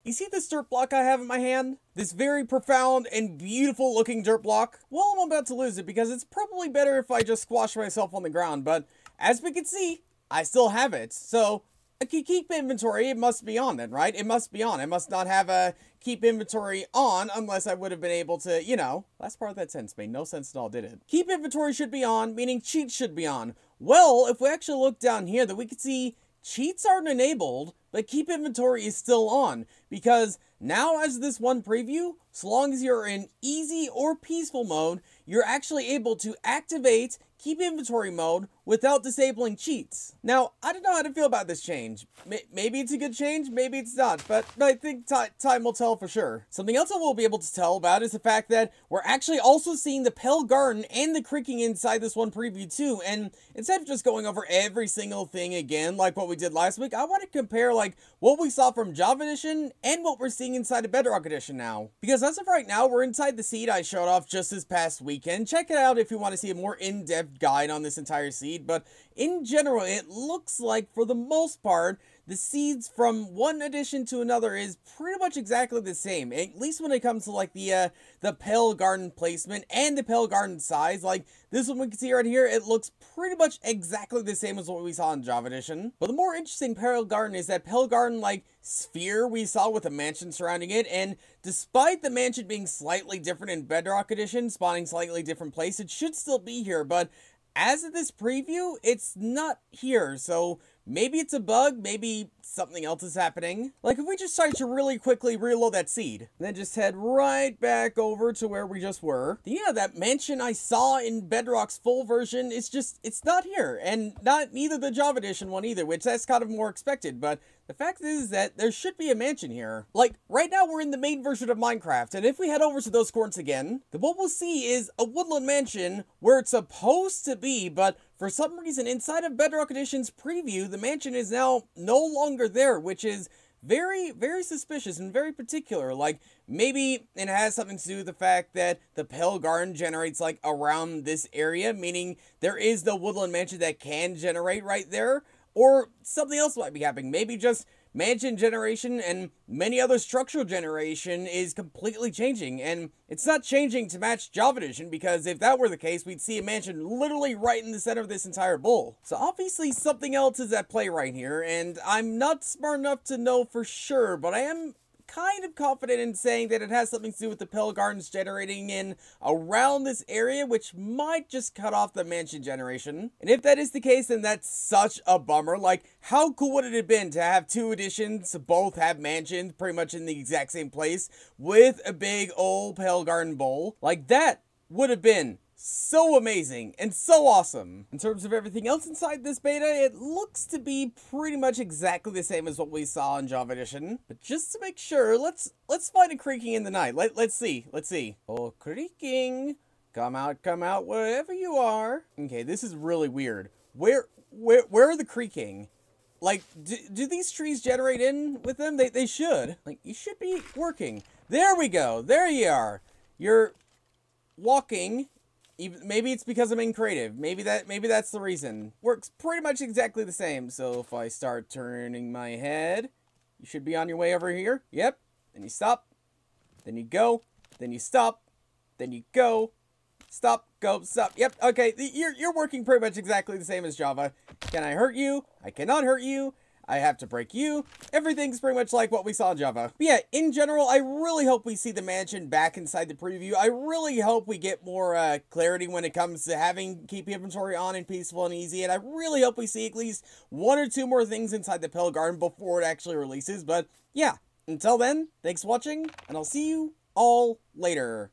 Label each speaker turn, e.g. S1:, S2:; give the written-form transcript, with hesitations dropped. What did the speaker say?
S1: You see this dirt block I have in my hand? This very profound and beautiful looking dirt block? Well, I'm about to lose it because it's probably better if I just squash myself on the ground, but as we can see, I still have it. So, a keep inventory, it must be on then, right? It must be on. I must not have a keep inventory on unless I would have been able to, you know, last part of that sentence made no sense at all, did it? Keep inventory should be on, meaning cheats should be on. Well, if we actually look down here, then we can see cheats aren't enabled, but keep inventory is still on, because now as this one preview, so long as you're in easy or peaceful mode, you're actually able to activate keep inventory mode without disabling cheats. Now, I don't know how to feel about this change. Maybe it's a good change, maybe it's not, but I think time will tell for sure. Something else I will be able to tell about is the fact that we're actually also seeing the Pale Garden and the creaking inside this one preview too, and instead of just going over every single thing again like what we did last week, I want to compare like what we saw from Java Edition and what we're seeing inside of Bedrock Edition now. Because as of right now, we're inside the seed I showed off just this past weekend. Check it out if you want to see a more in-depth guide on this entire seed, but in general, it looks like for the most part, the seeds from one edition to another is pretty much exactly the same, at least when it comes to like the Pale Garden placement and the Pale Garden size. Like this one we can see right here, it looks pretty much exactly the same as what we saw in Java Edition. But the more interesting Pale Garden is that Pale Garden like sphere we saw with a mansion surrounding it, and despite the mansion being slightly different in Bedrock Edition, spawning slightly different place, it should still be here, but as of this preview, it's not here, so maybe it's a bug, maybe something else is happening. Like if we just try to really quickly reload that seed, and then just head right back over to where we just were. Yeah, that mansion I saw in Bedrock's full version, it's not here, and neither the Java Edition one either, which that's kind of more expected, but the fact is that there should be a mansion here. Like, right now we're in the main version of Minecraft, and if we head over to those coordinates again, then what we'll see is a woodland mansion where it's supposed to be, but for some reason inside of Bedrock Edition's preview, the mansion is now no longer there, which is very, very suspicious and very particular. Like, maybe it has something to do with the fact that the Pale Garden generates, like, around this area, meaning there is the woodland mansion that can generate right there. Or something else might be happening. Maybe just mansion generation and many other structural generation is completely changing. And it's not changing to match Java Edition, because if that were the case, we'd see a mansion literally right in the center of this entire bowl. So obviously something else is at play right here, and I'm not smart enough to know for sure, but I am kind of confident in saying that it has something to do with the Pale Gardens generating in around this area, which might just cut off the mansion generation. And if that is the case, then that's such a bummer. Like, how cool would it have been to have two editions both have mansions pretty much in the exact same place with a big old Pale Garden bowl? Like, that would have been so amazing and so awesome. In terms of everything else inside this beta, it looks to be pretty much exactly the same as what we saw in Java Edition. But just to make sure, let's find a creaking in the night. Let's see. Oh, creaking. Come out, wherever you are. Okay, this is really weird. Where are the creaking? Like, do these trees generate in with them? They should. Like, you should be working. There we go. There you are. You're walking. Maybe it's because I'm in creative. Maybe that's the reason. Works pretty much exactly the same. So if I start turning my head, you should be on your way over here. Yep. Then you stop. Then you go. Then you stop. Then you go. Stop. Go. Stop. Yep. Okay. You're working pretty much exactly the same as Java. Can I hurt you? I cannot hurt you. I have to break you. Everything's pretty much like what we saw in Java. But yeah, in general, I really hope we see the mansion back inside the preview. I really hope we get more clarity when it comes to having keep inventory on and peaceful and easy. And I really hope we see at least one or two more things inside the Pale Garden before it actually releases. But yeah, until then, thanks for watching, and I'll see you all later.